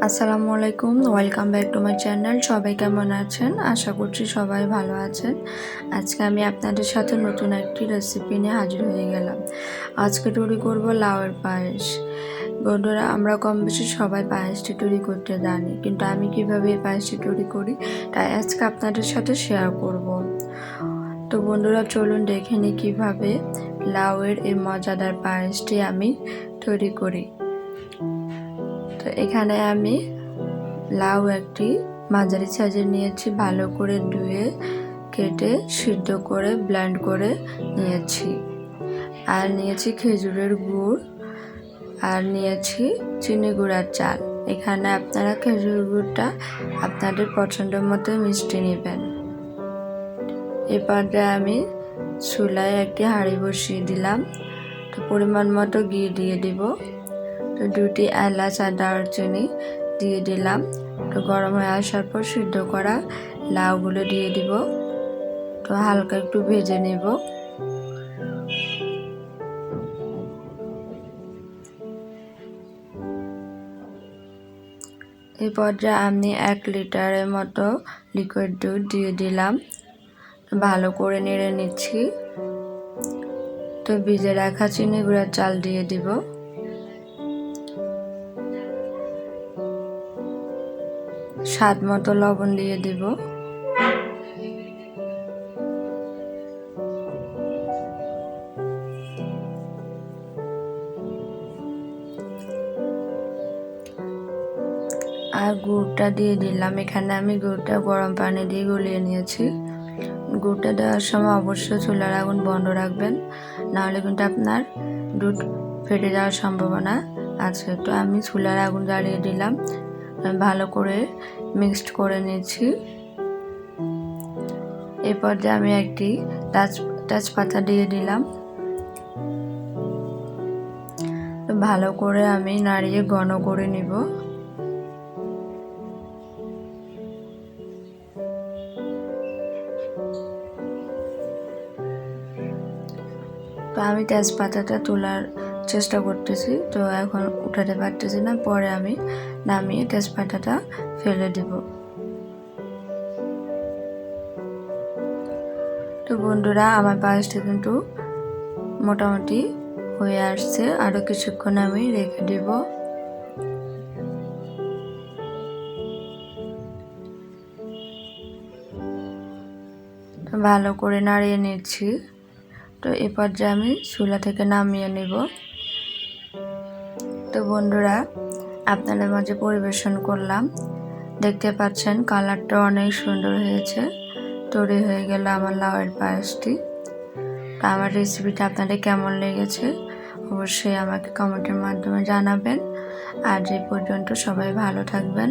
আসসালামু আলাইকুম, welcome back to my channel. সবাই কেমন আছেন? আশা করছি সবাই ভালো আছেন। আজকে আমি আপনাদের সাথে নতুন একটি রেসিপি নিয়ে হাজির হয়ে গেলাম। আজকে তৈরি করব লাউয়ের পায়েস। বন্ধুরা, আমরা কম বেশি সবাই পায়েসটি তৈরি করতে জানি, কিন্তু আমি কিভাবে এই পায়েসটি তৈরি করি তাই আজকে আপনাদের সাথে শেয়ার করব। তো বন্ধুরা, চলুন দেখে নিই কীভাবে লাউয়ের এই মজাদার পায়েসটি আমি তৈরি করি। তো এখানে আমি লাউ একটি মাঝারি সাইজের নিয়েছি, ভালো করে ধুয়ে কেটে সিদ্ধ করে ব্লেন্ড করে নিয়েছি। আর নিয়েছি খেজুরের গুড়, আর নিয়েছি চিনি গুঁড়ার চাল। এখানে আপনারা খেজুর গুড়টা আপনাদের পছন্দ মতো মিষ্টি নেবেন। এরপরে আমি চুলায় একটি হাঁড়ি বসিয়ে দিলাম। তো পরিমাণ মতো ঘি দিয়ে দিব। তো 2টি এলাচ আর দারচিনি দিয়ে দিলাম। তো গরম হয়ে আসার পর সিদ্ধ করা লাউগুলো দিয়ে দিব। তো হালকা একটু ভেজে নেব। এই পর্যায়ে আমি 1 লিটারের মতো লিকুইড দুধ দিয়ে দিলাম। ভালো করে নেড়ে নিচ্ছি। তো ভিজে রাখা চিনি গুঁড়ার চাল দিয়ে দিব। স্বাদ মতো লবণ দিয়ে দিব। আর গুড়টা দিয়ে দিলাম। এখানে আমি গুড়টা গরম পানি দিয়ে গলিয়ে নিয়েছি। গুড়টা দেওয়ার সময় অবশ্যই চুলার আগুন বন্ধ রাখবেন, নাহলে কিন্তু আপনার দুধ ফেটে যাওয়ার সম্ভাবনা আছে। তো আমি চুলার আগুন জ্বালিয়ে দিলাম। ভালো করে মিক্সড করে নিয়েছি। এই পর্যায়ে আমি একটি তেজপাতা দিয়ে দিলাম। ভালো করে আমি নাড়িয়ে ঘন করে নিব। তো আমি তেজপাতাটা তোলার চেষ্টা করতেছি, তো এখন উঠাতে পারতেছি না। পরে আমি নামিয়ে তেজপাতাটা ফেলে দেব। তো বন্ধুরা, আমার পায়েসটা কিন্তু মোটামুটি হয়ে আসছে। আরও কিছুক্ষণ আমি রেখে দেব। ভালো করে নাড়িয়ে নিচ্ছি। তো এ পর্যায়ে আমি চুলা থেকে নামিয়ে নেব। তো বন্ধুরা, আপনাদের মাঝে পরিবেশন করলাম। দেখতে পাচ্ছেন কালারটা অনেক সুন্দর হয়েছে। তৈরি হয়ে গেল আমার লাউয়ের পায়েসটি। তো আমার রেসিপিটা আপনাদের কেমন লেগেছে অবশ্যই আমাকে কমেন্টের মাধ্যমে জানাবেন। আজ এই পর্যন্ত, সবাই ভালো থাকবেন।